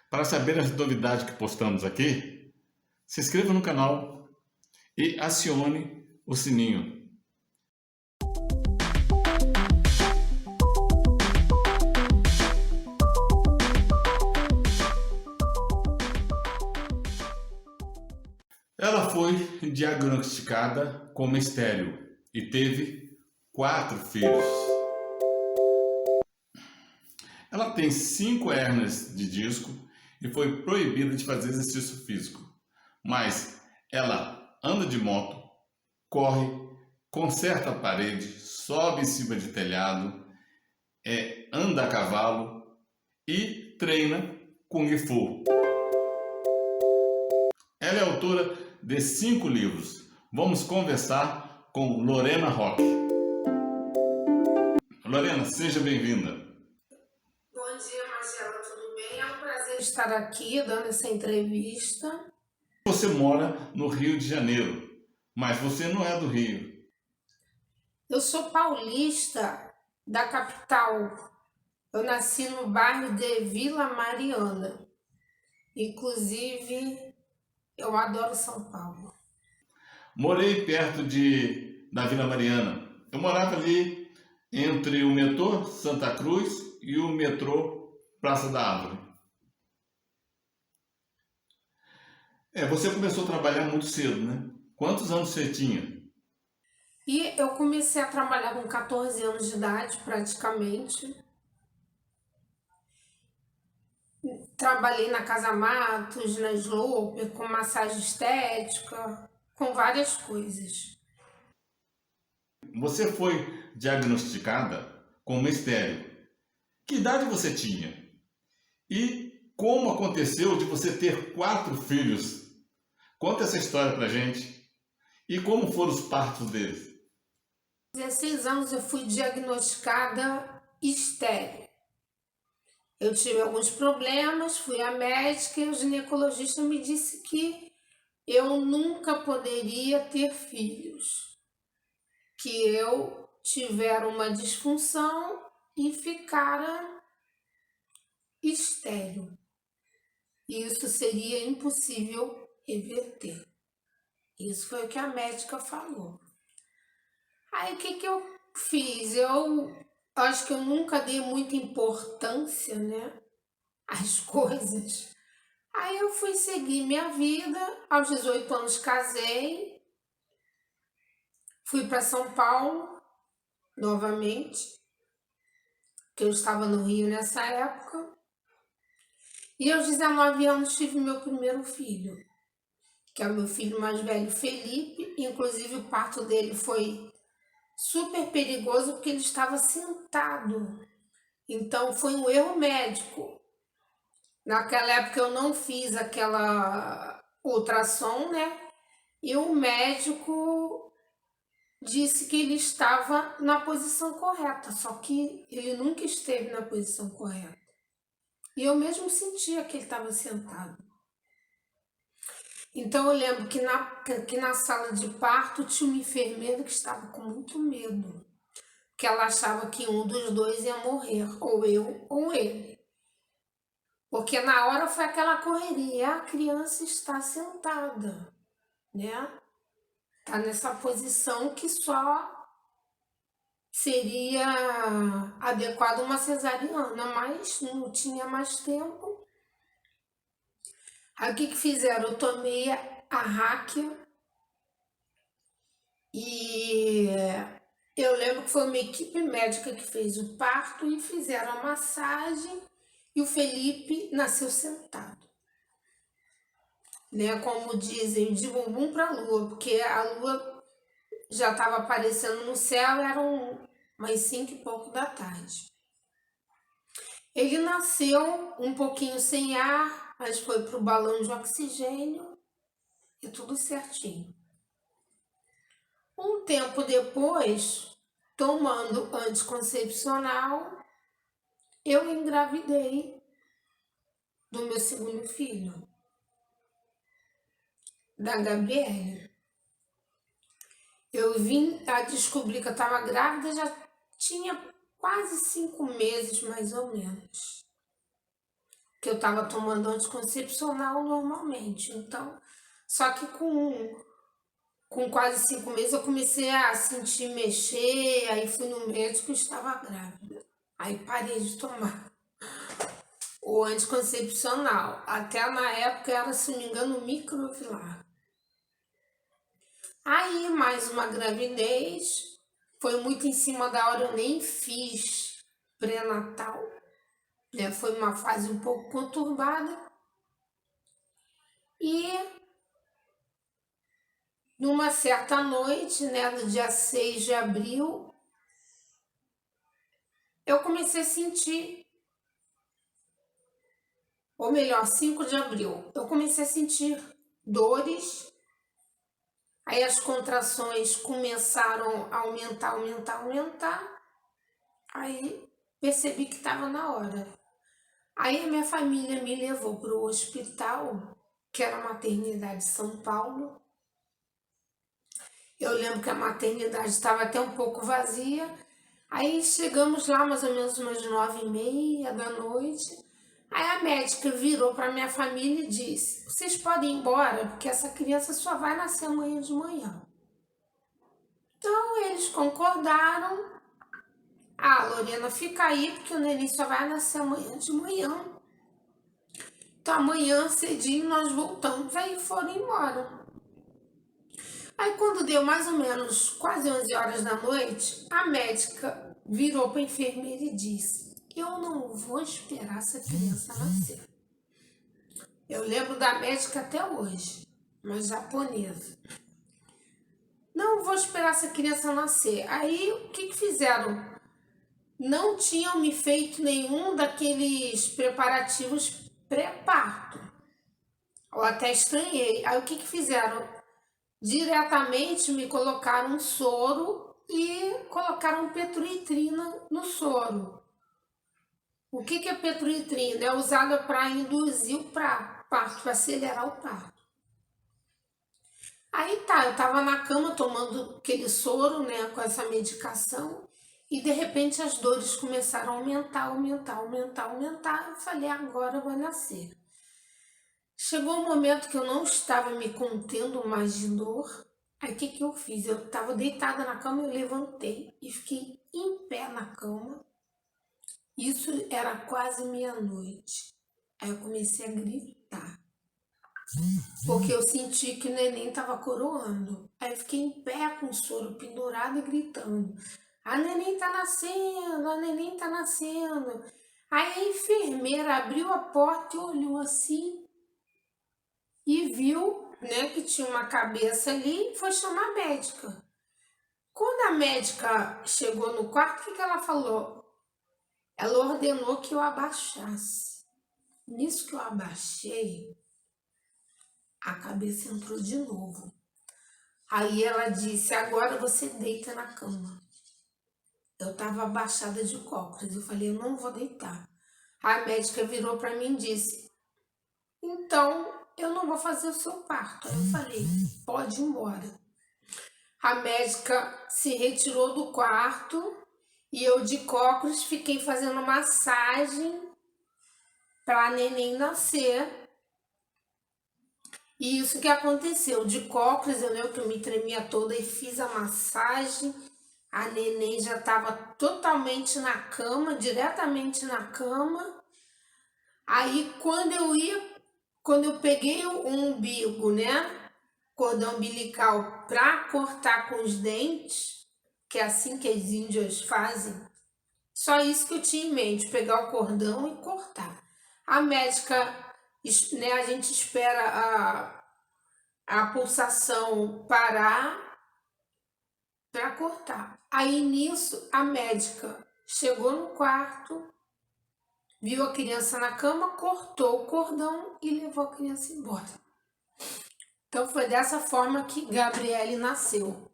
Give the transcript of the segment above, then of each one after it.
Para saber as novidades que postamos aqui, se inscreva no canal e acione o sininho. Ela foi diagnosticada como estéril e teve 4 filhos. Ela tem 5 hérnias de disco e foi proibida de fazer exercício físico. Mas ela anda de moto, corre, conserta a parede, sobe em cima de telhado, anda a cavalo e treina Kung Fu. Ela é autora de 5 livros. Vamos conversar com Lorena Roque. Lorena, seja bem-vinda. Bom dia, Marcela, tudo bem? É um prazer estar aqui dando essa entrevista. Você mora no Rio de Janeiro, mas você não é do Rio. Eu sou paulista da capital. Eu nasci no bairro de Vila Mariana. Inclusive, eu adoro São Paulo. Morei perto da Vila Mariana. Eu morava ali entre o metrô Santa Cruz e o metrô Praça da Árvore. Você começou a trabalhar muito cedo, né? Quantos anos você tinha? E eu comecei a trabalhar com 14 anos de idade, praticamente. Trabalhei na Casa Matos, na Sloper, com massagem estética, com várias coisas. Você foi diagnosticada como estéril. Que idade você tinha? E como aconteceu de você ter 4 filhos? Conta essa história pra gente. E como foram os partos deles? 16 anos eu fui diagnosticada estéril. Eu tive alguns problemas, fui à médica e o ginecologista me disse que eu nunca poderia ter filhos, que eu tivera uma disfunção e ficara estéril. E isso seria impossível reverter. Isso foi o que a médica falou. Aí o que eu fiz? Eu acho que eu nunca dei muita importância, né, às coisas. Aí eu fui seguir minha vida, aos 18 anos casei, fui para São Paulo novamente, que eu estava no Rio nessa época. E aos 19 anos tive meu primeiro filho, que é o meu filho mais velho, Felipe. Inclusive o parto dele foi super perigoso porque ele estava sentado. Então foi um erro médico. Naquela época eu não fiz aquela ultrassom, né? E o médico disse que ele estava na posição correta, só que ele nunca esteve na posição correta. E eu mesmo sentia que ele estava sentado. Então eu lembro que na sala de parto tinha uma enfermeira que estava com muito medo, que ela achava que um dos dois ia morrer, ou eu ou ele. Porque na hora foi aquela correria, a criança está sentada, né? Está nessa posição que só seria adequado uma cesariana, mas não tinha mais tempo. Aí o que fizeram? Eu tomei a Ráquia e eu lembro que foi uma equipe médica que fez o parto e fizeram a massagem e o Felipe nasceu sentado. Né? Como dizem, de bumbum para a lua, porque a lua já estava aparecendo no céu, eram umas 5 e pouco da tarde. Ele nasceu um pouquinho sem ar, mas foi para o balão de oxigênio e tudo certinho. Um tempo depois, tomando anticoncepcional, eu engravidei do meu segundo filho, da Gabriela. Eu vim a descobrir que eu estava grávida, já tinha quase 5 meses, mais ou menos. que eu estava tomando anticoncepcional normalmente. Então, só que com quase 5 meses eu comecei a sentir mexer, aí fui no médico e estava grávida. Aí parei de tomar o anticoncepcional. Até na época era, se não me engano, microvilar. Aí mais uma gravidez, foi muito em cima da hora, eu nem fiz pré-natal, né? Foi uma fase um pouco conturbada. E numa certa noite, né, no dia 6 de abril, eu comecei a sentir, ou melhor, 5 de abril, eu comecei a sentir dores. Aí as contrações começaram a aumentar. Aí percebi que estava na hora. Aí a minha família me levou para o hospital, que era a maternidade de São Paulo. Eu lembro que a maternidade estava até um pouco vazia. Aí chegamos lá mais ou menos umas 9h30 da noite. Aí a médica virou para minha família e disse: vocês podem ir embora, porque essa criança só vai nascer amanhã de manhã. Então eles concordaram. Ah, Lorena, fica aí, porque o neném só vai nascer amanhã de manhã. Então amanhã cedinho nós voltamos. Aí foram embora. Aí quando deu mais ou menos quase 11 horas da noite, a médica virou para a enfermeira e disse: eu não vou esperar essa criança nascer. Eu lembro da médica até hoje, uma japonesa. Não vou esperar essa criança nascer. Aí o que fizeram? Não tinham me feito nenhum daqueles preparativos pré-parto. Eu até estranhei. Aí o que fizeram? Diretamente me colocaram um soro e colocaram petroitrina no soro. O que é petroitrina? É usada para induzir o parto, para acelerar o parto. Aí tá, eu tava na cama tomando aquele soro, né, com essa medicação, e de repente as dores começaram a aumentar. Eu falei: agora vai nascer. Chegou um momento que eu não estava me contendo mais de dor. Aí o que eu fiz? Eu estava deitada na cama, eu levantei e fiquei em pé na cama. Isso era quase meia-noite. Aí eu comecei a gritar, porque eu senti que o neném estava coroando. Aí eu fiquei em pé com o soro pendurado e gritando: a neném tá nascendo, a neném tá nascendo. Aí a enfermeira abriu a porta e olhou assim e viu, né, que tinha uma cabeça ali, e foi chamar a médica. Quando a médica chegou no quarto, o que ela falou? Ela ordenou que eu abaixasse. Nisso que eu abaixei, a cabeça entrou de novo. Aí ela disse: agora você deita na cama. Eu estava abaixada de cócoras. Eu falei: eu não vou deitar. A médica virou para mim e disse: então eu não vou fazer o seu parto. Aí eu falei: pode ir embora. A médica se retirou do quarto e eu de cócoras fiquei fazendo massagem para a neném nascer. E isso que aconteceu, de cócoras, eu lembro que eu me tremia toda e fiz a massagem. A neném já estava totalmente na cama, diretamente na cama. Aí quando eu peguei o umbigo, né, cordão umbilical, para cortar com os dentes, que é assim que as índias fazem, só isso que eu tinha em mente, pegar o cordão e cortar. A médica, né, a gente espera a pulsação parar para cortar. Aí nisso a médica chegou no quarto, viu a criança na cama, cortou o cordão e levou a criança embora. Então foi dessa forma que Gabriele nasceu.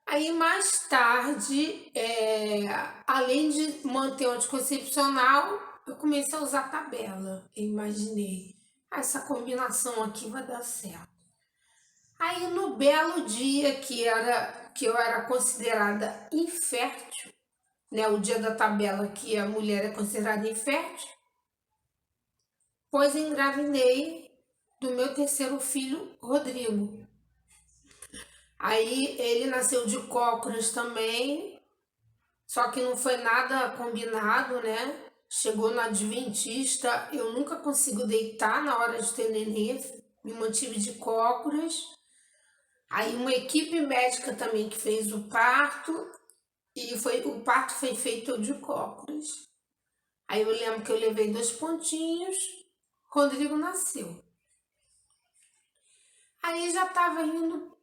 Aí mais tarde, além de manter o anticoncepcional, eu comecei a usar tabela. Eu imaginei: essa combinação aqui vai dar certo. Aí no belo dia que eu era considerada infértil, né, o dia da tabela que a mulher é considerada infértil, pois engravidei do meu terceiro filho, Rodrigo. Aí ele nasceu de cócoras também, só que não foi nada combinado, né? Chegou na adventista, eu nunca consigo deitar na hora de ter nenê, me mantive de cócoras. Aí uma equipe médica também que fez o parto, e o parto foi feito de cócoras. Aí eu lembro que eu levei 2 pontinhos, Rodrigo nasceu. Aí já estava indo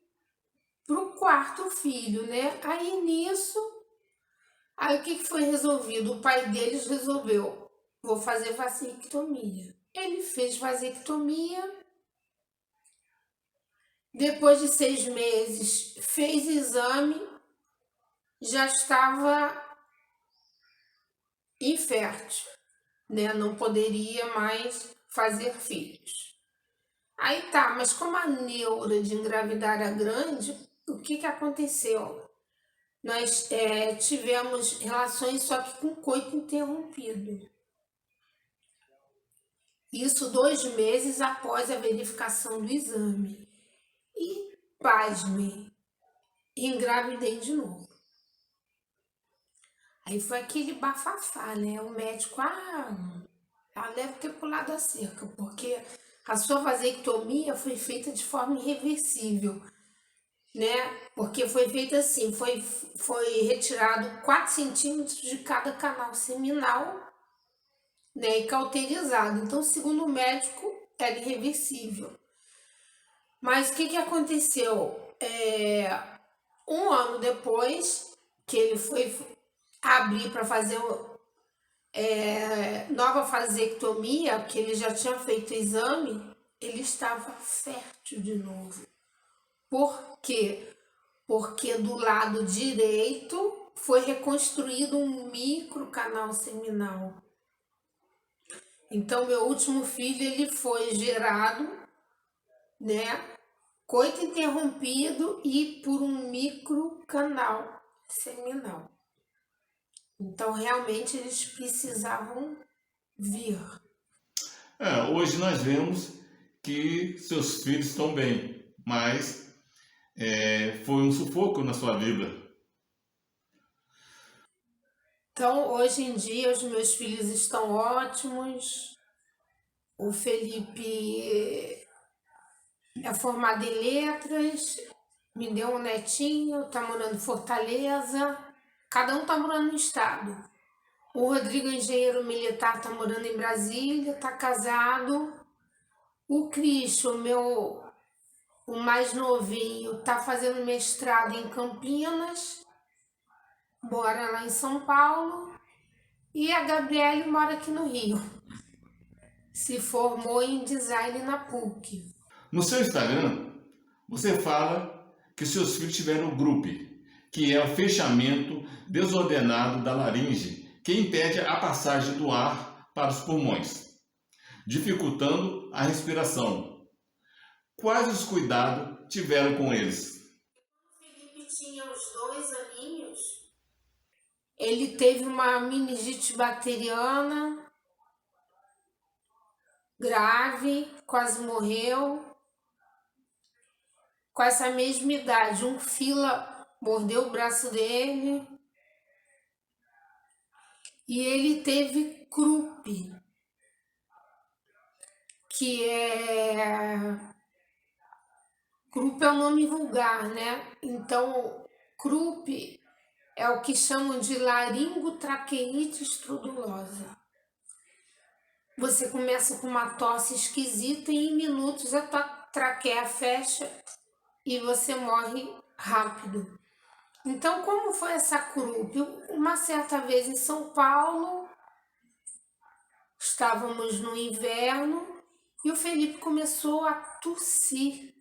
pro quarto filho, né? Aí nisso, aí o que foi resolvido? O pai deles resolveu, vou fazer vasectomia. Ele fez vasectomia, depois de 6 meses fez exame, já estava infértil, né? Não poderia mais fazer filhos. Aí tá, mas como a neura de engravidar era grande, o que aconteceu? Nós tivemos relações só que com coito interrompido. Isso 2 meses após a verificação do exame. E, pasmem, engravidei de novo. Aí foi aquele bafafá, né? O médico, ela deve ter pulado a cerca, porque a sua vasectomia foi feita de forma irreversível, né? Porque foi feita assim, foi retirado 4 centímetros de cada canal seminal, né? E cauterizado. Então, segundo o médico, era irreversível. Mas o que aconteceu? 1 ano depois que ele foi abrir para fazer nova vasectomia, que ele já tinha feito o exame, ele estava fértil de novo. Por quê? Porque do lado direito foi reconstruído um microcanal seminal. Então, meu último filho, ele foi gerado, né, coito interrompido e por um microcanal seminal. Então, realmente, eles precisavam vir. Hoje nós vemos que seus filhos estão bem, mas foi um sufoco na sua vida. Então, hoje em dia, os meus filhos estão ótimos. O Felipe é formado em letras, me deu um netinho, tá morando em Fortaleza. Cada um tá morando no estado. O Rodrigo, engenheiro militar, tá morando em Brasília, tá casado. O Cristo, o mais novinho, tá fazendo mestrado em Campinas, mora lá em São Paulo. E a Gabriele mora aqui no Rio. Se formou em design na PUC. No seu Instagram, você fala que seus filhos tiveram grupo, que é o fechamento desordenado da laringe que impede a passagem do ar para os pulmões, dificultando a respiração. Quais os cuidados tiveram com eles? O Felipe tinha uns 2 aninhos. Ele teve uma meningite bacteriana grave, quase morreu. Com essa mesma idade, um fila mordeu o braço dele. E ele teve Krupp, que Krupp é um nome vulgar, né? Então, Krupp é o que chamam de laringotraqueite estrudulosa. Você começa com uma tosse esquisita e em minutos a tua traqueia fecha e você morre rápido. Então, como foi essa Krupp? Uma certa vez em São Paulo, estávamos no inverno e o Felipe começou a tossir.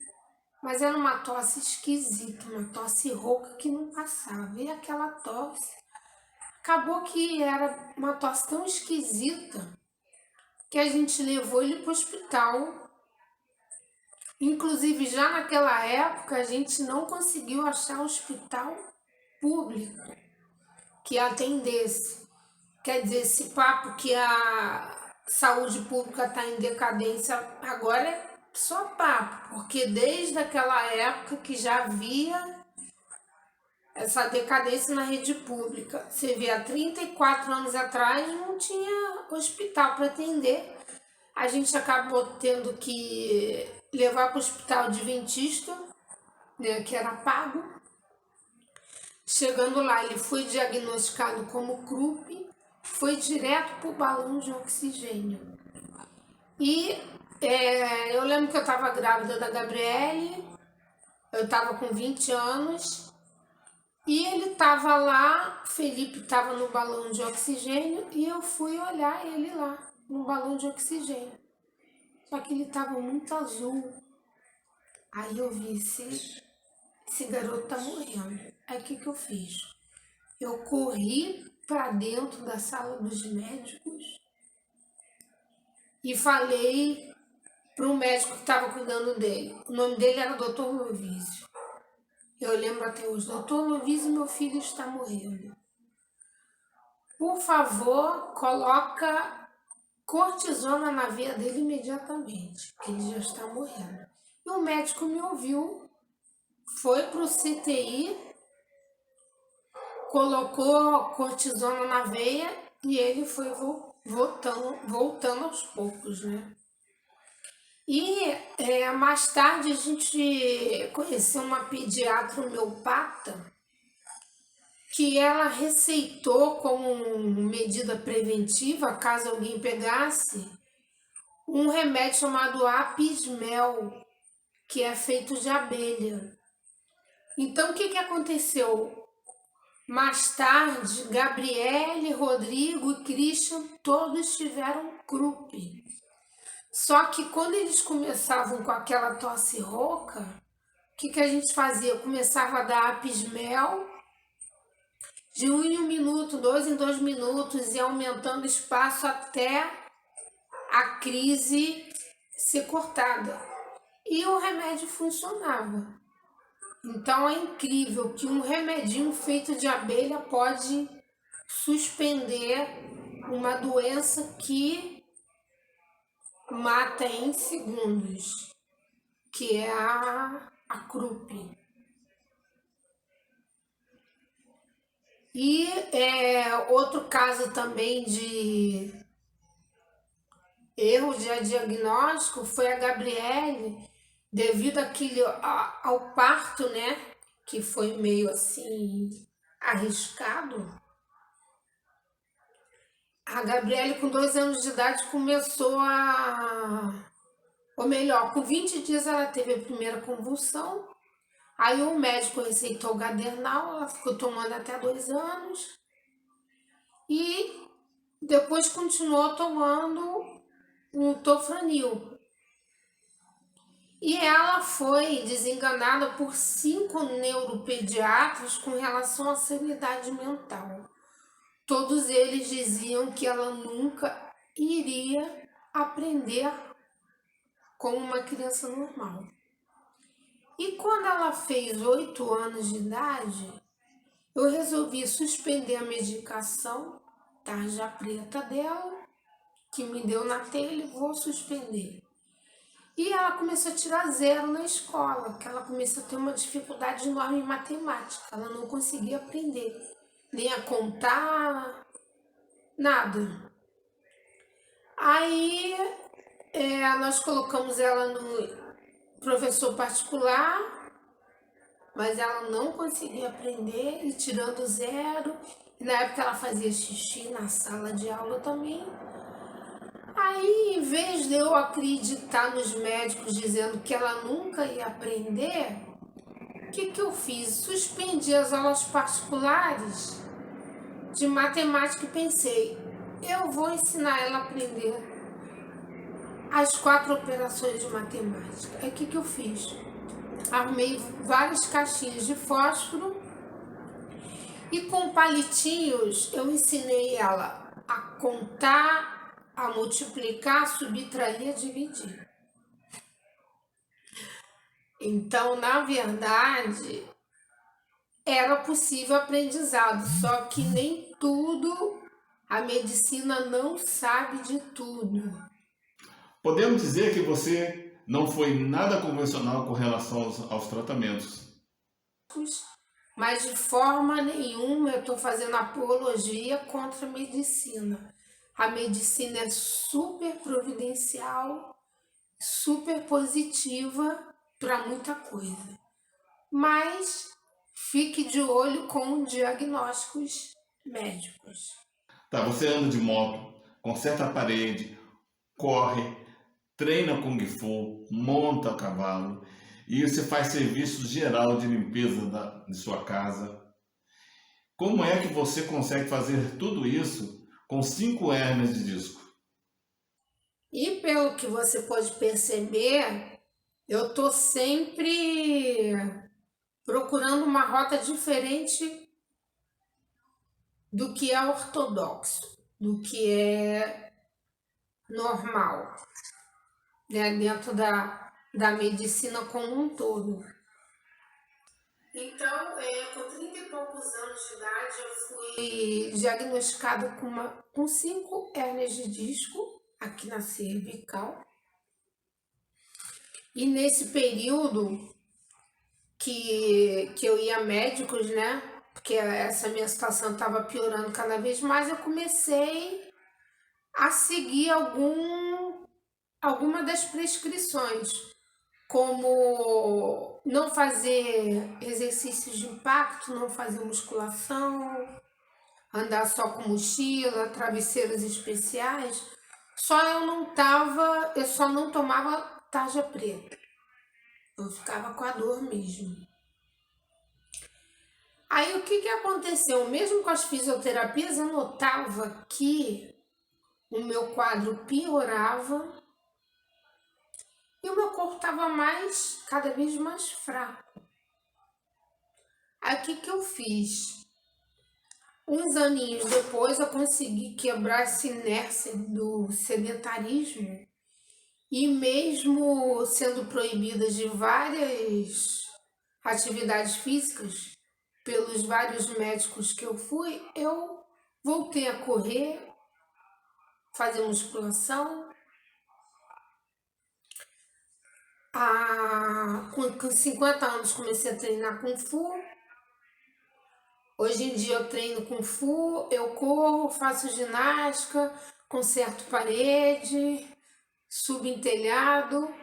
Mas era uma tosse esquisita, uma tosse rouca que não passava. E aquela tosse, acabou que era uma tosse tão esquisita que a gente levou ele para o hospital. Inclusive, já naquela época, a gente não conseguiu achar um hospital público que atendesse. Quer dizer, esse papo que a saúde pública está em decadência agora é só papo, porque desde aquela época que já havia essa decadência na rede pública. Você vê, há 34 anos atrás não tinha hospital para atender. A gente acabou tendo que levar para o hospital adventista, né, que era pago. Chegando lá, ele foi diagnosticado como CRUP, foi direto para o balão de oxigênio. E eu lembro que eu estava grávida da Gabriele, eu estava com 20 anos, e ele estava lá, Felipe estava no balão de oxigênio, e eu fui olhar ele lá, no balão de oxigênio. Só que ele estava muito azul. Aí eu vi, esse garoto tá morrendo. Aí o que eu fiz? Eu corri para dentro da sala dos médicos e falei para o médico que estava cuidando dele. O nome dele era Dr. Lovísio. Eu lembro até hoje. Dr. Lovísio, meu filho está morrendo. Por favor, coloca cortisona na veia dele imediatamente, que ele já está morrendo. E o médico me ouviu, foi para o CTI, colocou cortisona na veia e ele foi voltando aos poucos, né? E mais tarde a gente conheceu uma pediatra homeopata que ela receitou como medida preventiva, caso alguém pegasse, um remédio chamado Apismel, que é feito de abelha. Então, o que aconteceu? Mais tarde, Gabriele, Rodrigo e Christian todos tiveram CRUP. Só que quando eles começavam com aquela tosse rouca, o que a gente fazia? Começava a dar Apismel, de 1 em 1 minuto, 2 em 2 minutos, e aumentando o espaço até a crise ser cortada. E o remédio funcionava. Então é incrível que um remedinho feito de abelha pode suspender uma doença que mata em segundos, que é a CRUP. E outro caso também de erro de diagnóstico foi a Gabriele, devido ao parto, né, que foi meio assim arriscado. A Gabriele, com 2 anos de idade, começou ou melhor, com 20 dias ela teve a primeira convulsão. Aí o médico receitou o Gadernal, ela ficou tomando até 2 anos. E depois continuou tomando um Tofranil. E ela foi desenganada por 5 neuropediatras com relação à sanidade mental. Todos eles diziam que ela nunca iria aprender como uma criança normal. E quando ela fez 8 anos de idade, eu resolvi suspender a medicação, tarja preta dela, que me deu na telha, vou suspender. E ela começou a tirar 0 na escola, que ela começou a ter uma dificuldade enorme em matemática. Ela não conseguia aprender, nem a contar, nada. Aí nós colocamos ela no professor particular, mas ela não conseguia aprender, e tirando 0. E na época ela fazia xixi na sala de aula também. Aí, em vez de eu acreditar nos médicos dizendo que ela nunca ia aprender, o que eu fiz? Suspendi as aulas particulares de matemática e pensei, eu vou ensinar ela a aprender as 4 operações de matemática. Aí o que eu fiz? Arrumei várias caixinhas de fósforo e com palitinhos eu ensinei ela a contar, a multiplicar, subtrair e a dividir. Então, na verdade, era possível aprendizado, só que nem tudo, a medicina não sabe de tudo. Podemos dizer que você não foi nada convencional com relação aos tratamentos. Mas de forma nenhuma eu estou fazendo apologia contra a medicina. A medicina é super providencial, super positiva para muita coisa. Mas fique de olho com diagnósticos médicos. Tá, você anda de moto, conserta a parede, corre, treina Kung Fu, monta a cavalo e você faz serviço geral de limpeza de sua casa. Como é que você consegue fazer tudo isso com 5 hérnias de disco? E pelo que você pode perceber, eu estou sempre procurando uma rota diferente do que é ortodoxo, do que é normal, né, dentro da medicina como um todo. Então, com 30 e poucos anos de idade, eu fui diagnosticada com 5 hérnias de disco aqui na cervical. E nesse período que eu ia a médicos, né? Porque essa minha situação estava piorando cada vez mais, eu comecei a seguir alguma das prescrições, como não fazer exercícios de impacto, não fazer musculação, andar só com mochila, travesseiros especiais. Eu só não tomava tarja preta. Eu ficava com a dor mesmo. Aí o que aconteceu? Mesmo com as fisioterapias, eu notava que o meu quadro piorava e o meu corpo estava cada vez mais fraco. Aí o que eu fiz? Uns aninhos depois eu consegui quebrar essa inércia do sedentarismo e mesmo sendo proibida de várias atividades físicas pelos vários médicos que eu fui, eu voltei a correr, fazer musculação. Com 50 anos comecei a treinar Kung Fu. Hoje em dia eu treino Kung Fu, eu corro, faço ginástica, conserto parede, subo em telhado.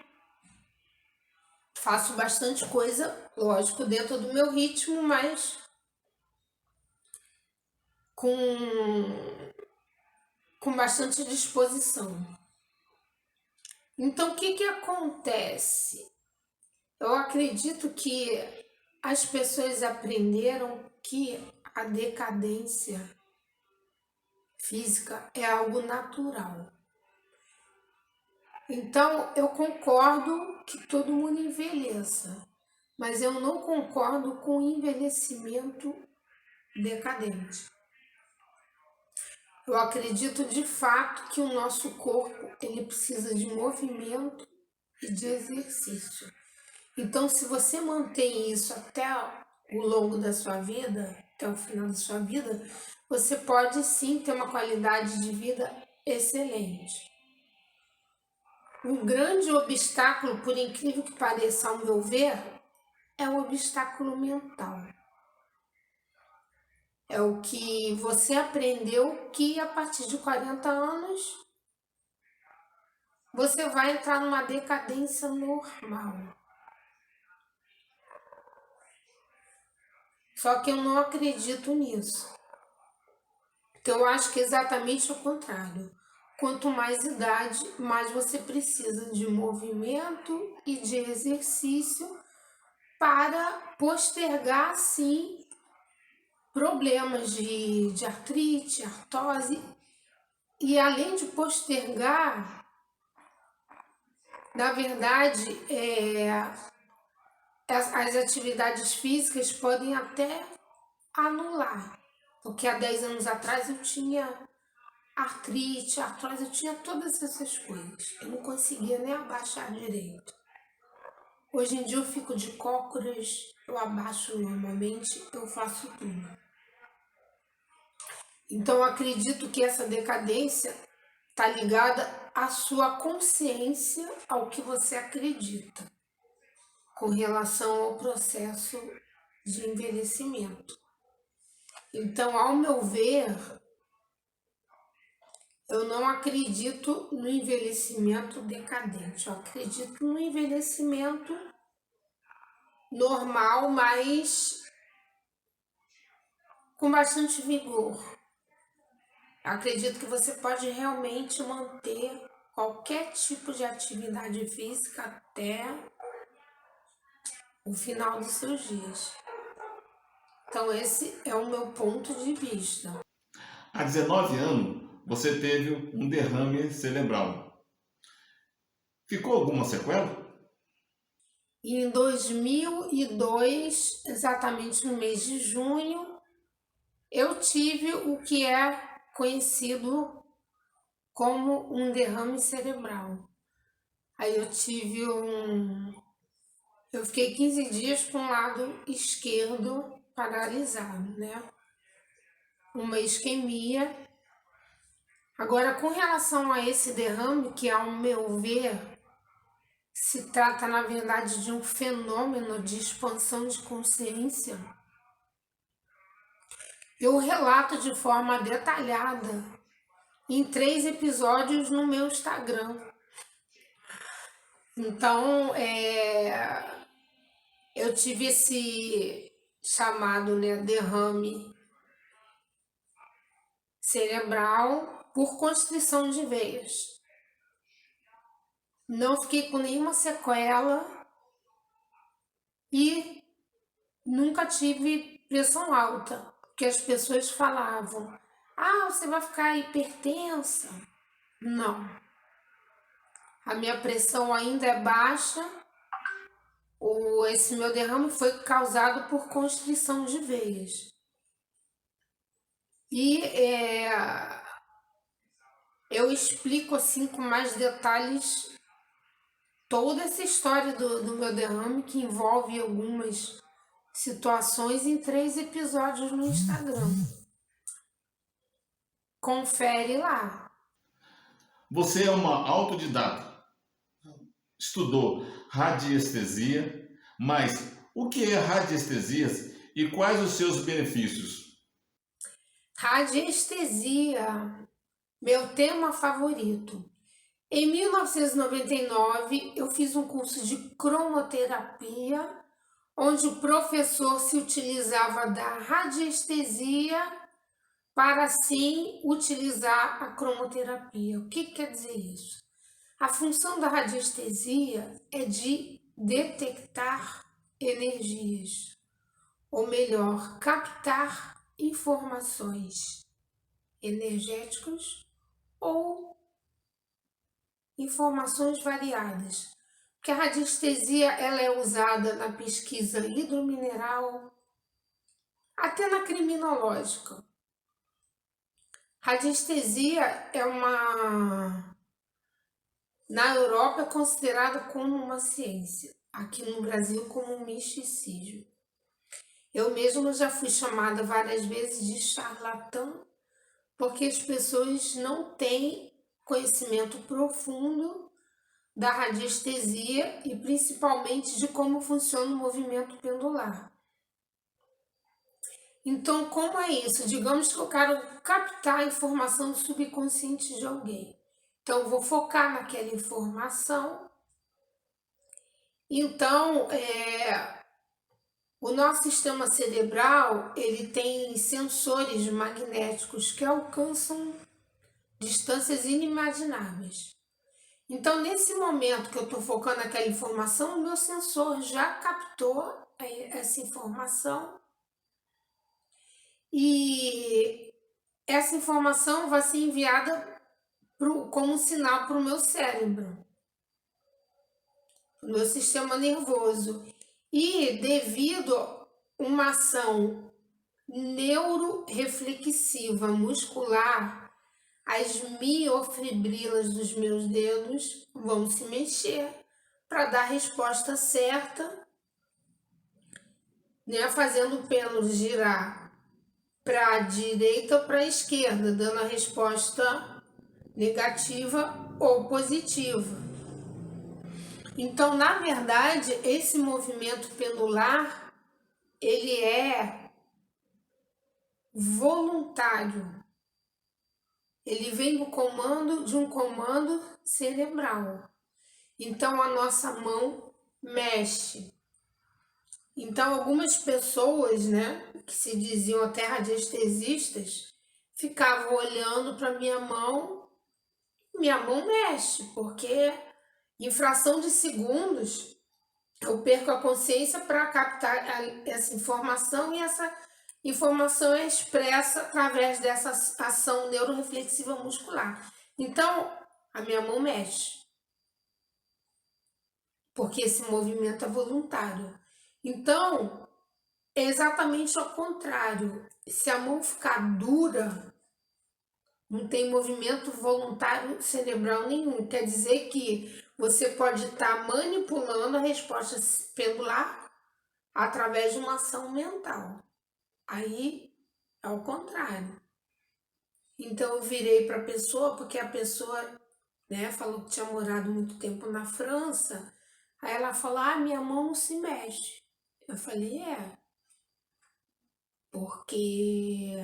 Faço bastante coisa, lógico, dentro do meu ritmo, mas com bastante disposição. Então, o que acontece? Eu acredito que as pessoas aprenderam que a decadência física é algo natural. Então, eu concordo que todo mundo envelheça, mas eu não concordo com o envelhecimento decadente. Eu acredito de fato que o nosso corpo ele precisa de movimento e de exercício. Então, se você mantém isso até o longo da sua vida, até o final da sua vida, você pode sim ter uma qualidade de vida excelente. Um grande obstáculo, por incrível que pareça, ao meu ver, é o obstáculo mental. É o que você aprendeu que a partir de 40 anos você vai entrar numa decadência normal. Só que eu não acredito nisso. Então eu acho que é exatamente o contrário. Quanto mais idade, mais você precisa de movimento e de exercício para postergar, sim, problemas de artrite, artrose. E além de postergar, na verdade, as atividades físicas podem até anular. Porque há 10 anos atrás eu tinha artrite, artrose, eu tinha todas essas coisas. Eu não conseguia nem abaixar direito. Hoje em dia eu fico de cócoras, eu abaixo normalmente, eu faço tudo. Então eu acredito que essa decadência está ligada à sua consciência, ao que você acredita, com relação ao processo de envelhecimento. Então, ao meu ver, eu não acredito no envelhecimento decadente, eu acredito no envelhecimento normal, mas com bastante vigor. Eu acredito que você pode realmente manter qualquer tipo de atividade física até o final dos seus dias. Então, esse é o meu ponto de vista. Há 19 anos, você teve um derrame cerebral. Ficou alguma sequela? Em 2002, exatamente no mês de junho, eu tive o que é conhecido como um derrame cerebral. Aí eu fiquei 15 dias com o lado esquerdo paralisado, né? Uma isquemia. Agora, com relação a esse derrame, que ao meu ver, se trata na verdade de um fenômeno de expansão de consciência, eu relato de forma detalhada em 3 episódios no meu Instagram. Então, eu tive esse chamado, né, derrame cerebral por constrição de veias. Não fiquei com nenhuma sequela e nunca tive pressão alta, porque as pessoas falavam: ah, você vai ficar hipertensa. Não. A minha pressão ainda é baixa. Esse meu derrame foi causado por constrição de veias. E eu explico assim com mais detalhes toda essa história do meu derrame, que envolve algumas situações, em 3 episódios no Instagram. Confere lá. Você é uma autodidata. Estudou radiestesia, mas o que é radiestesia e quais os seus benefícios? Radiestesia, meu tema favorito. Em 1999, eu fiz um curso de cromoterapia, onde o professor se utilizava da radiestesia para, assim, utilizar a cromoterapia. O que quer dizer isso? A função da radiestesia é de detectar energias, ou melhor, captar informações energéticas ou informações variadas. Porque a radiestesia ela é usada na pesquisa hidromineral, até na criminológica. Radiestesia na Europa é considerada como uma ciência, aqui no Brasil como um misticismo. Eu mesma já fui chamada várias vezes de charlatã, porque as pessoas não têm conhecimento profundo da radiestesia e principalmente de como funciona o movimento pendular. Então, como é isso? Digamos que eu quero captar a informação do subconsciente de alguém. Então, eu vou focar naquela informação. Então, o nosso sistema cerebral, ele tem sensores magnéticos que alcançam distâncias inimagináveis. Então, nesse momento que eu estou focando naquela informação, o meu sensor já captou essa informação e essa informação vai ser enviada como um sinal para o meu cérebro, o meu sistema nervoso. E devido a uma ação neuroreflexiva muscular, as miofibrilas dos meus dedos vão se mexer para dar a resposta certa, né? Fazendo o pêndulo girar para a direita ou para a esquerda, dando a resposta negativa ou positiva. Então, na verdade, esse movimento pendular, ele é voluntário. Ele vem do comando de um comando cerebral. Então, a nossa mão mexe. Então, algumas pessoas, né, que se diziam até radiestesistas, ficavam olhando para minha mão mexe, porque em fração de segundos eu perco a consciência para captar essa informação, e essa informação é expressa através dessa ação neuroreflexiva muscular. Então, a minha mão mexe, porque esse movimento é voluntário. Então, é exatamente ao contrário. Se a mão ficar dura, não tem movimento voluntário cerebral nenhum. Quer dizer que você pode estar manipulando a resposta pendular através de uma ação mental. Aí é o contrário. Então eu virei para a pessoa, porque a pessoa, né, falou que tinha morado muito tempo na França. Aí ela falou: ah, minha mão não se mexe. Eu falei: porque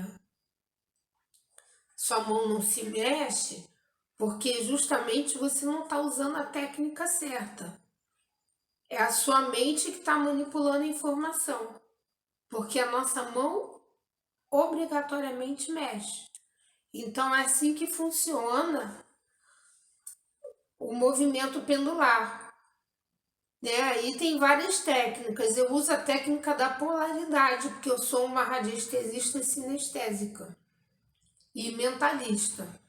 sua mão não se mexe porque justamente você não está usando a técnica certa. É a sua mente que está manipulando a informação, porque a nossa mão obrigatoriamente mexe. Então é assim que funciona o movimento pendular. Né? Aí tem várias técnicas. Eu uso a técnica da polaridade, porque eu sou uma radiestesista sinestésica e mentalista.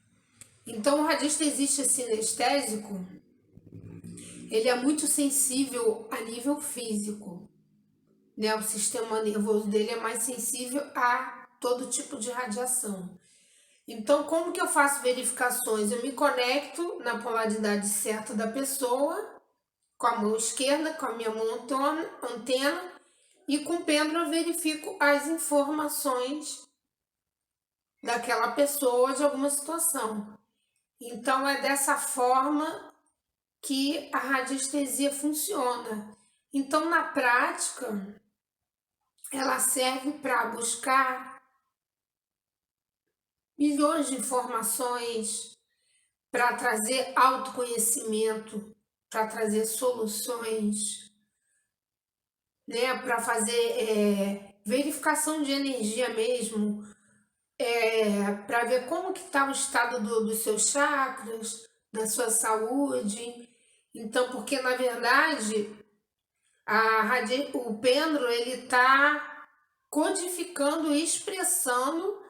Então, o radiestesista sinestésico, ele é muito sensível a nível físico, né? O sistema nervoso dele é mais sensível a todo tipo de radiação. Então, como que eu faço verificações? Eu me conecto na polaridade certa da pessoa, com a mão esquerda, com a minha mão antena, e com o pêndulo eu verifico as informações daquela pessoa de alguma situação. Então, é dessa forma que a radiestesia funciona. Então, na prática, ela serve para buscar milhões de informações, para trazer autoconhecimento, para trazer soluções, né? Para fazer verificação de energia mesmo, para ver como que está o estado dos seus chakras, da sua saúde. Então, porque na verdade o pêndulo ele está codificando e expressando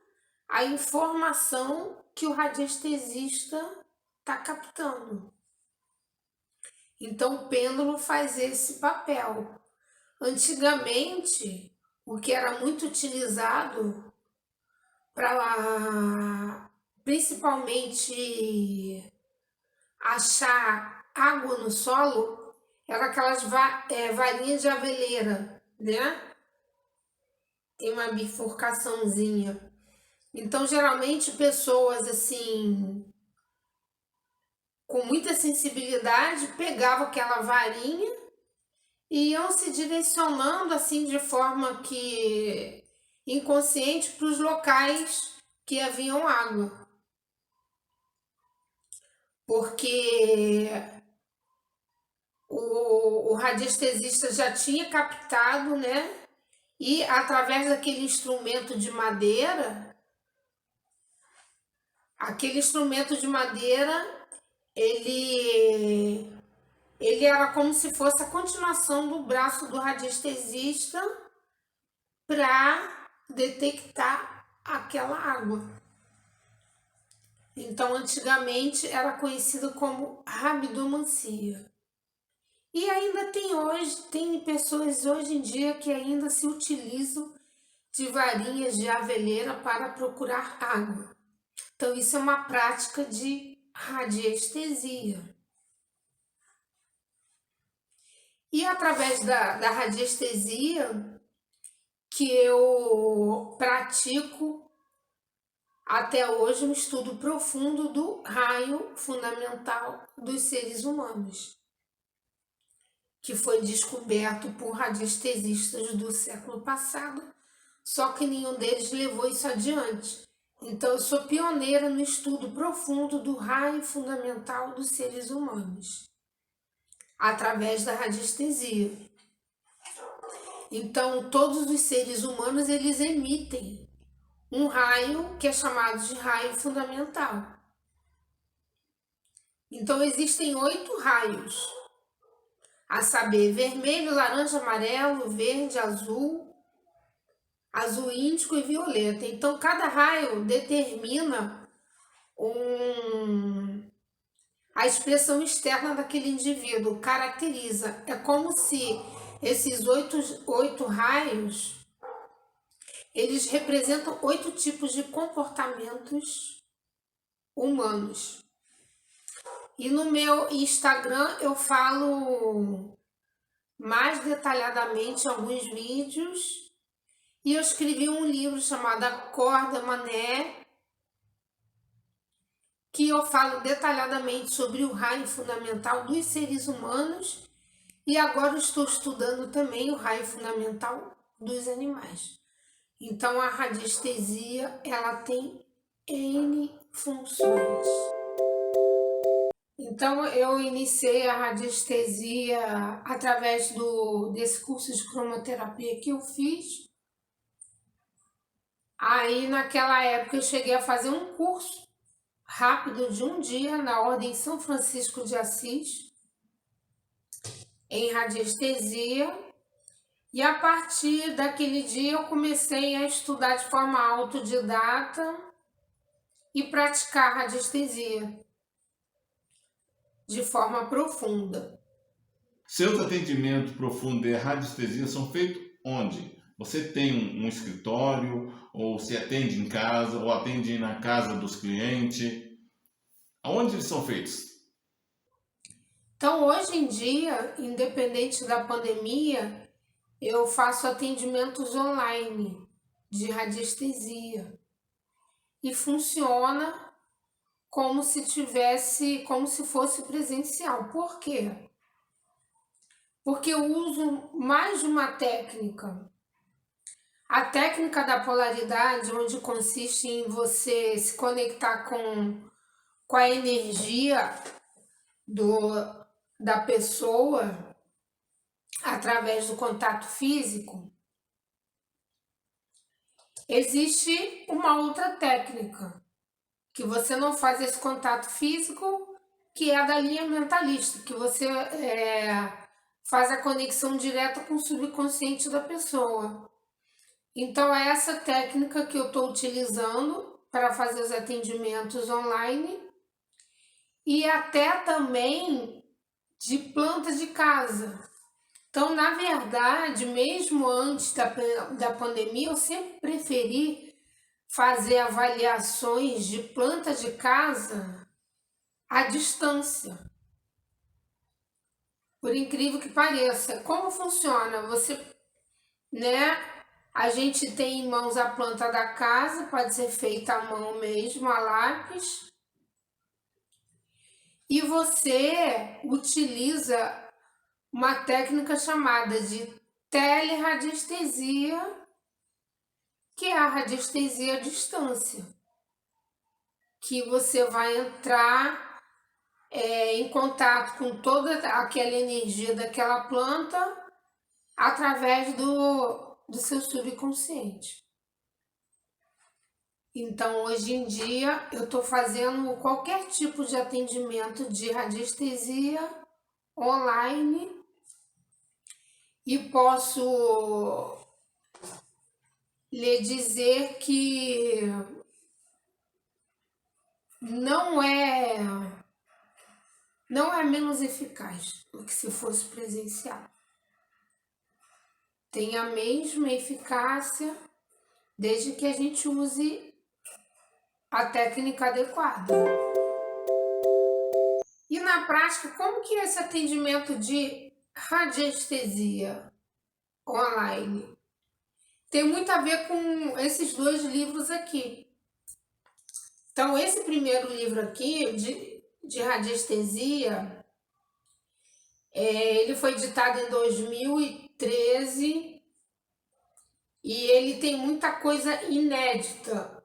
a informação que o radiestesista está captando. Então, o pêndulo faz esse papel. Antigamente, o que era muito utilizado para principalmente achar água no solo era aquelas varinhas de aveleira, né? Tem uma bifurcaçãozinha. Então, geralmente, pessoas assim com muita sensibilidade pegavam aquela varinha e iam se direcionando assim de forma que inconsciente para os locais que haviam água. Porque o radiestesista já tinha captado, né? E através daquele instrumento de madeira, ele era como se fosse a continuação do braço do radiestesista para detectar aquela água. Então, antigamente era conhecido como rabdomancia. E ainda tem pessoas hoje em dia que ainda se utilizam de varinhas de aveleira para procurar água. Então, isso é uma prática de radiestesia. E através da radiestesia, que eu pratico até hoje um estudo profundo do raio fundamental dos seres humanos, que foi descoberto por radiestesistas do século passado, só que nenhum deles levou isso adiante. Então, eu sou pioneira no estudo profundo do raio fundamental dos seres humanos, através da radiestesia. Então, todos os seres humanos, eles emitem um raio que é chamado de raio fundamental. Então, existem 8 raios, a saber, vermelho, laranja, amarelo, verde, azul, azul índico e violeta. Então, cada raio determina a expressão externa daquele indivíduo, caracteriza. É como se esses oito raios, eles representam 8 tipos de comportamentos humanos. E no meu Instagram eu falo mais detalhadamente alguns vídeos. E eu escrevi um livro chamado Acorda Mané, que eu falo detalhadamente sobre o raio fundamental dos seres humanos. E agora eu estou estudando também o raio fundamental dos animais. Então a radiestesia, ela tem N funções. Então eu iniciei a radiestesia através desse curso de cromoterapia que eu fiz. Aí naquela época eu cheguei a fazer um curso rápido de um dia na Ordem São Francisco de Assis, em radiestesia. E a partir daquele dia eu comecei a estudar de forma autodidata e praticar radiestesia de forma profunda. Seus atendimentos profundos de radiestesia são feitos onde? Você tem um escritório, ou se atende em casa, ou atende na casa dos clientes? Aonde eles são feitos? Então, hoje em dia, independente da pandemia, eu faço atendimentos online de radiestesia e funciona como se fosse presencial. Por quê? Porque eu uso mais de uma técnica. A técnica da polaridade, onde consiste em você se conectar com a energia da pessoa através do contato físico. Existe uma outra técnica, que você não faz esse contato físico, que é a da linha mentalista, que você faz a conexão direta com o subconsciente da pessoa. Então é essa técnica que eu estou utilizando para fazer os atendimentos online e até também de plantas de casa. Então, na verdade, mesmo antes da pandemia, eu sempre preferi fazer avaliações de plantas de casa à distância. Por incrível que pareça. Como funciona? A gente tem em mãos a planta da casa, pode ser feita à mão mesmo, a lápis. E você utiliza uma técnica chamada de teleradiestesia, que é a radiestesia à distância, que você vai entrar em contato com toda aquela energia daquela planta através do seu subconsciente. Então, hoje em dia, eu estou fazendo qualquer tipo de atendimento de radiestesia online e posso lhe dizer que não é menos eficaz do que se fosse presencial. Tem a mesma eficácia desde que a gente use a técnica adequada. E na prática, como que é esse atendimento de radiestesia online. Tem muito a ver com esses dois livros aqui. Então, esse primeiro livro aqui, de radiestesia, ele foi editado em 2013 e ele tem muita coisa inédita.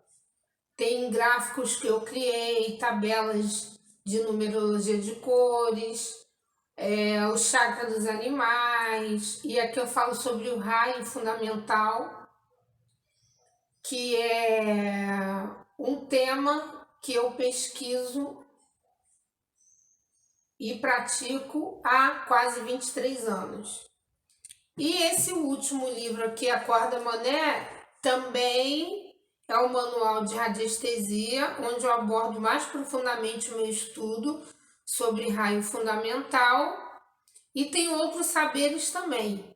Tem gráficos que eu criei, tabelas de numerologia de cores, o chakra dos animais, e aqui eu falo sobre o raio fundamental, que é um tema que eu pesquiso e pratico há quase 23 anos. E esse último livro aqui, Acorda Mané, também é um manual de radiestesia, onde eu abordo mais profundamente o meu estudo sobre raio fundamental, e tem outros saberes também,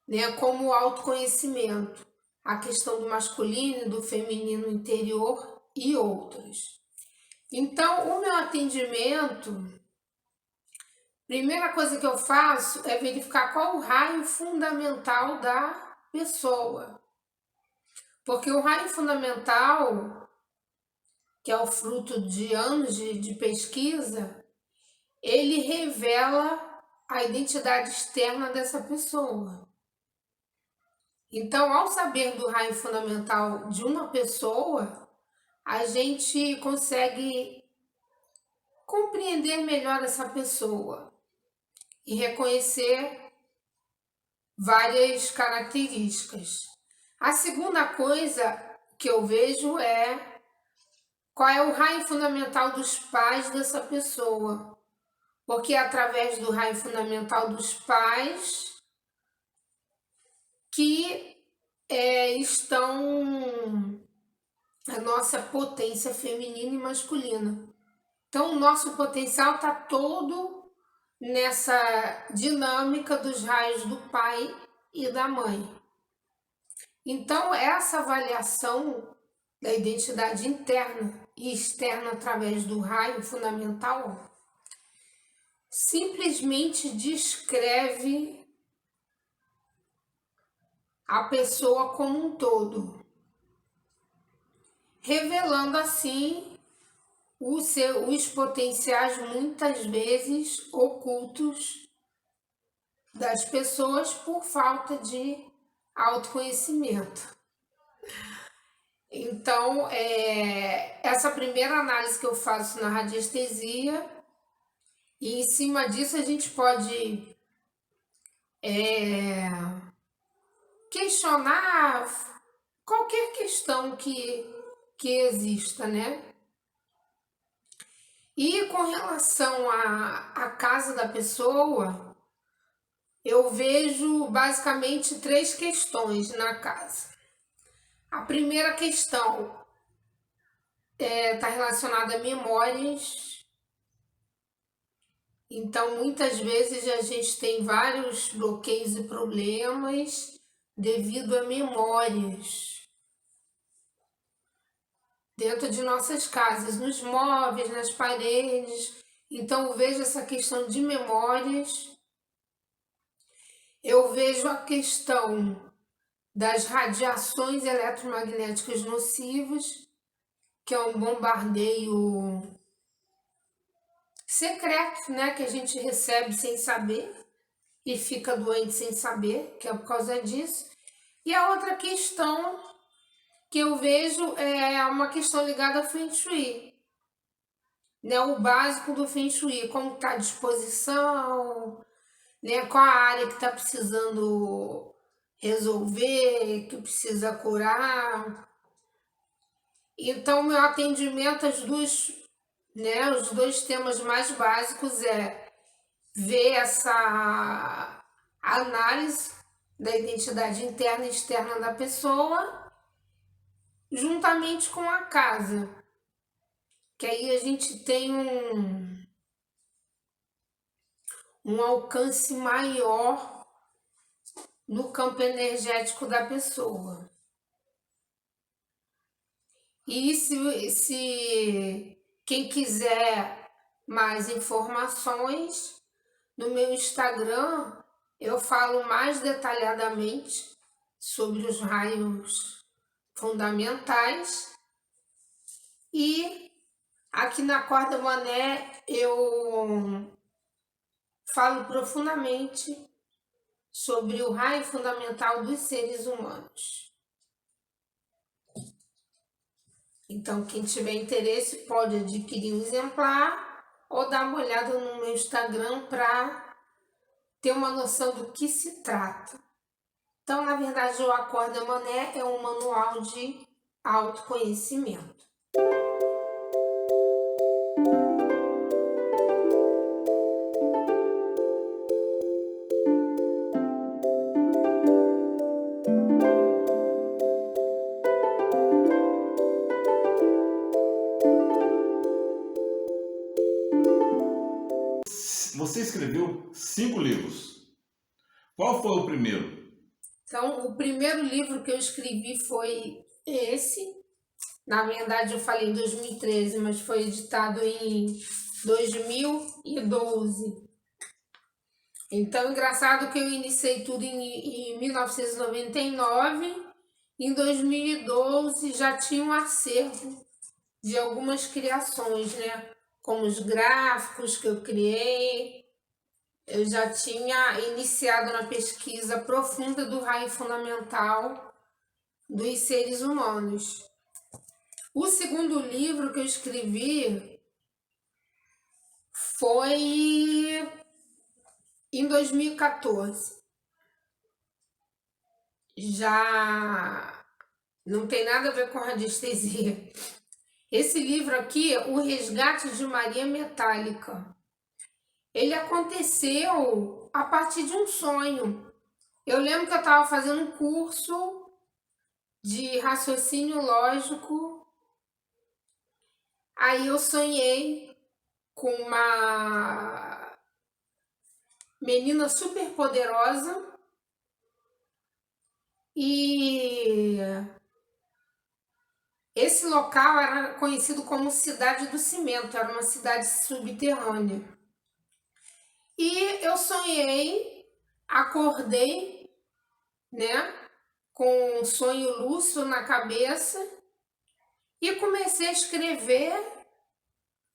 né, como o autoconhecimento, a questão do masculino e do feminino interior e outros. Então, o meu atendimento, primeira coisa que eu faço é verificar qual o raio fundamental da pessoa. Porque o raio fundamental, que é o fruto de anos de pesquisa, ele revela a identidade externa dessa pessoa. Então, ao saber do raio fundamental de uma pessoa, a gente consegue compreender melhor essa pessoa e reconhecer várias características. A segunda coisa que eu vejo é qual é o raio fundamental dos pais dessa pessoa, porque é através do raio fundamental dos pais que estão a nossa potência feminina e masculina. Então, o nosso potencial está todo nessa dinâmica dos raios do pai e da mãe. Então, essa avaliação da identidade interna e externa através do raio fundamental simplesmente descreve a pessoa como um todo, revelando assim os potenciais muitas vezes ocultos das pessoas por falta de autoconhecimento. Então, essa primeira análise que eu faço na radiestesia, e em cima disso a gente pode questionar qualquer questão que exista, né? E com relação à casa da pessoa, eu vejo basicamente 3 questões na casa. A primeira questão está relacionada a memórias. Então, muitas vezes a gente tem vários bloqueios e problemas devido a memórias dentro de nossas casas, nos móveis, nas paredes. Então, eu vejo essa questão de memórias. Eu vejo a questão das radiações eletromagnéticas nocivas, que é um bombardeio secreto, né, que a gente recebe sem saber e fica doente sem saber, que é por causa disso. E a outra questão que eu vejo é uma questão ligada ao Feng Shui, né, o básico do Feng Shui, como está a disposição, né, qual a área que está precisando resolver, que precisa curar. Então, meu atendimento, os dois temas mais básicos é ver essa análise da identidade interna e externa da pessoa, juntamente com a casa, que aí a gente tem um alcance maior no campo energético da pessoa. E se quem quiser mais informações, No meu Instagram, eu falo mais detalhadamente sobre os raios fundamentais e aqui na Corda Mané eu falo profundamente sobre o raio fundamental dos seres humanos. Então, quem tiver interesse pode adquirir um exemplar ou dar uma olhada no meu Instagram para ter uma noção do que se trata. Então, na verdade, o Acorda Mané é um manual de autoconhecimento. Você escreveu 5 livros. Qual foi o primeiro? Então, o primeiro livro que eu escrevi foi esse. Na verdade, eu falei em 2013, mas foi editado em 2012. Então, engraçado que eu iniciei tudo em 1999. Em 2012 já tinha um acervo de algumas criações, né? Como os gráficos que eu criei. Eu já tinha iniciado na pesquisa profunda do raio fundamental dos seres humanos. O segundo livro que eu escrevi foi em 2014. Já não tem nada a ver com radiestesia. Esse livro aqui, O Resgate de Maria Metálica, ele aconteceu a partir de um sonho. Eu lembro que eu estava fazendo um curso de raciocínio lógico, aí eu sonhei com uma menina super poderosa e esse local era conhecido como Cidade do Cimento, era uma cidade subterrânea. E eu sonhei, acordei, né, com um sonho lúcido na cabeça e comecei a escrever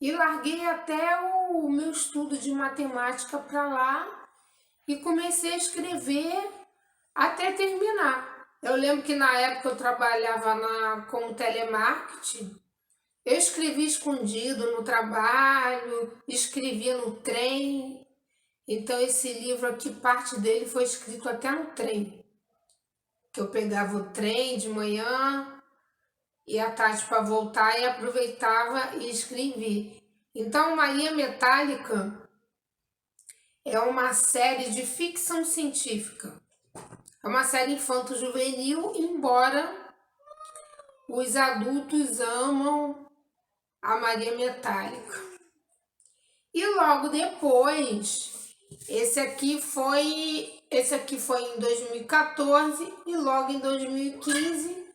e larguei até o meu estudo de matemática para lá e comecei a escrever até terminar. Eu lembro que na época eu trabalhava como telemarketing. Eu escrevia escondido no trabalho, escrevia no trem. Então esse livro aqui, parte dele foi escrito até no trem. Que eu pegava o trem de manhã e à tarde para voltar e aproveitava e escrevia. Então Maria Metálica é uma série de ficção científica. É uma série infanto-juvenil, embora os adultos amam a Maria Metálica. E logo depois, esse aqui foi em 2014 e logo em 2015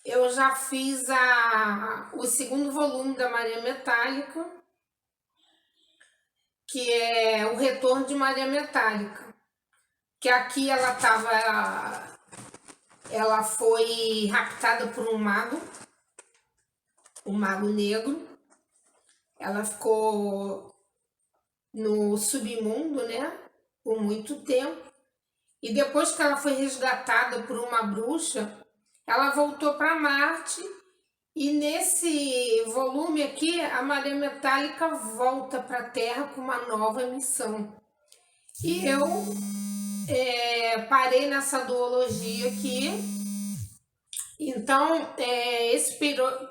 eu já fiz o segundo volume da Maria Metálica, que é O Retorno de Maria Metálica. Que aqui ela foi raptada por um mago negro. Ela ficou no submundo, né, por muito tempo. E depois que ela foi resgatada por uma bruxa, ela voltou para Marte. E nesse volume aqui, a Maria Metálica volta para a Terra com uma nova missão. E eu parei nessa duologia aqui. Então, esse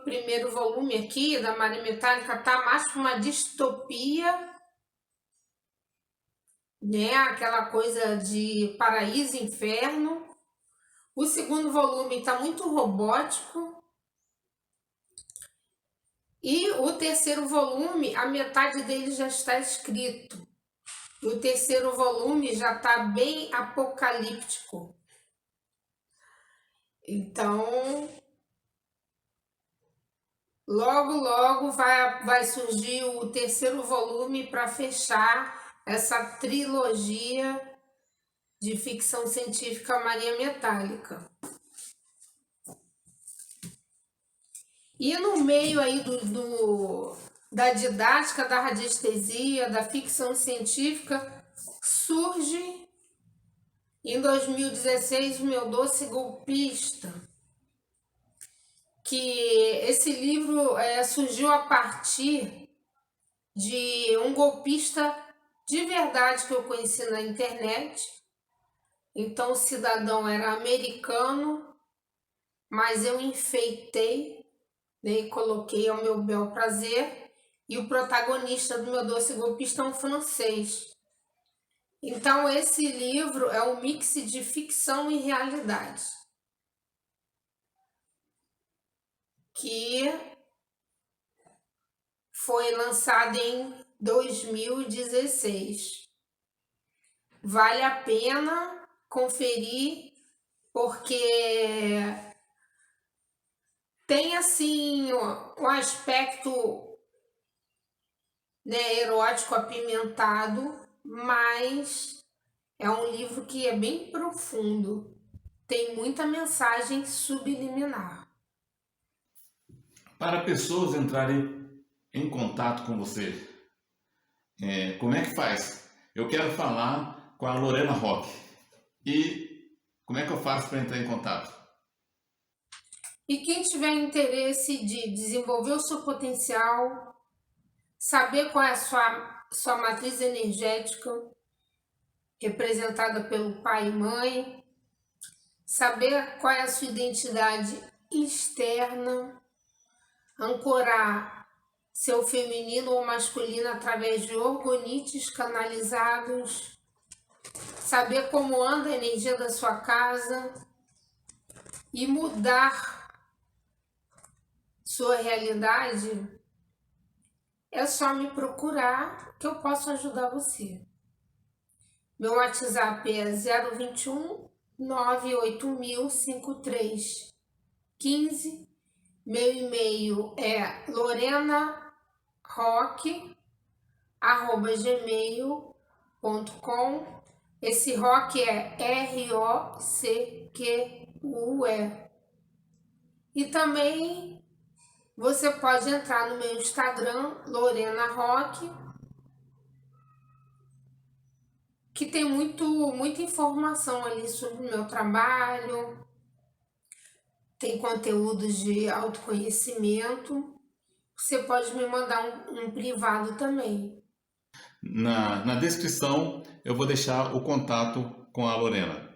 primeiro volume aqui da Maria Metálica tá mais para uma distopia, né? Aquela coisa de paraíso e inferno. O segundo volume está muito robótico. E o terceiro volume, a metade dele já está escrito. E o terceiro volume já está bem apocalíptico. Então, logo vai surgir o terceiro volume para fechar essa trilogia de ficção científica Maria Metálica. E no meio aí da didática, da radiestesia, da ficção científica, surge em 2016 o Meu Doce Golpista, que esse livro surgiu a partir de um golpista de verdade que eu conheci na internet. Então o cidadão era americano, mas eu enfeitei, né, e coloquei ao meu bel prazer, e o protagonista do Meu Doce Golpista é um francês. Então esse livro é um mix de ficção e realidade, que foi lançado em 2016. Vale a pena conferir, porque tem assim um aspecto, né, erótico apimentado, mas é um livro que é bem profundo, tem muita mensagem subliminar. Para pessoas entrarem em contato com você, como é que faz? Eu quero falar com a Lorena Roque. E como é que eu faço para entrar em contato? E quem tiver interesse de desenvolver o seu potencial, saber qual é a sua matriz energética, representada pelo pai e mãe, saber qual é a sua identidade externa, ancorar seu feminino ou masculino através de orgonites canalizados, saber como anda a energia da sua casa e mudar sua realidade, é só me procurar que eu posso ajudar você. Meu WhatsApp é 021 9805315. Meu e-mail é lorenaroque@gmail.com. Esse rock é ROCQUE. E também você pode entrar no meu Instagram, Lorena Roque, que tem muita informação ali sobre o meu trabalho, tem conteúdos de autoconhecimento. Você pode me mandar um privado também. Na descrição eu vou deixar o contato com a Lorena.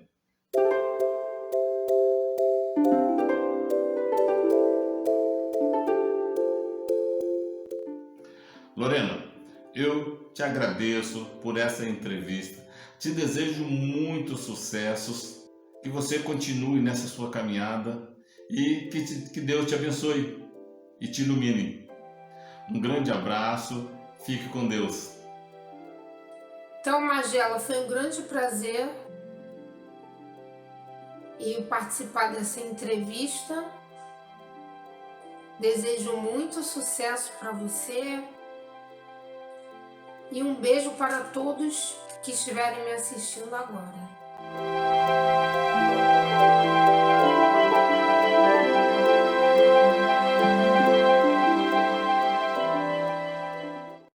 Lorena, eu te agradeço por essa entrevista. Te desejo muitos sucessos, que você continue nessa sua caminhada e que Deus te abençoe e te ilumine. Um grande abraço, fique com Deus. Então, Magela, foi um grande prazer em participar dessa entrevista. Desejo muito sucesso para você e um beijo para todos que estiverem me assistindo agora.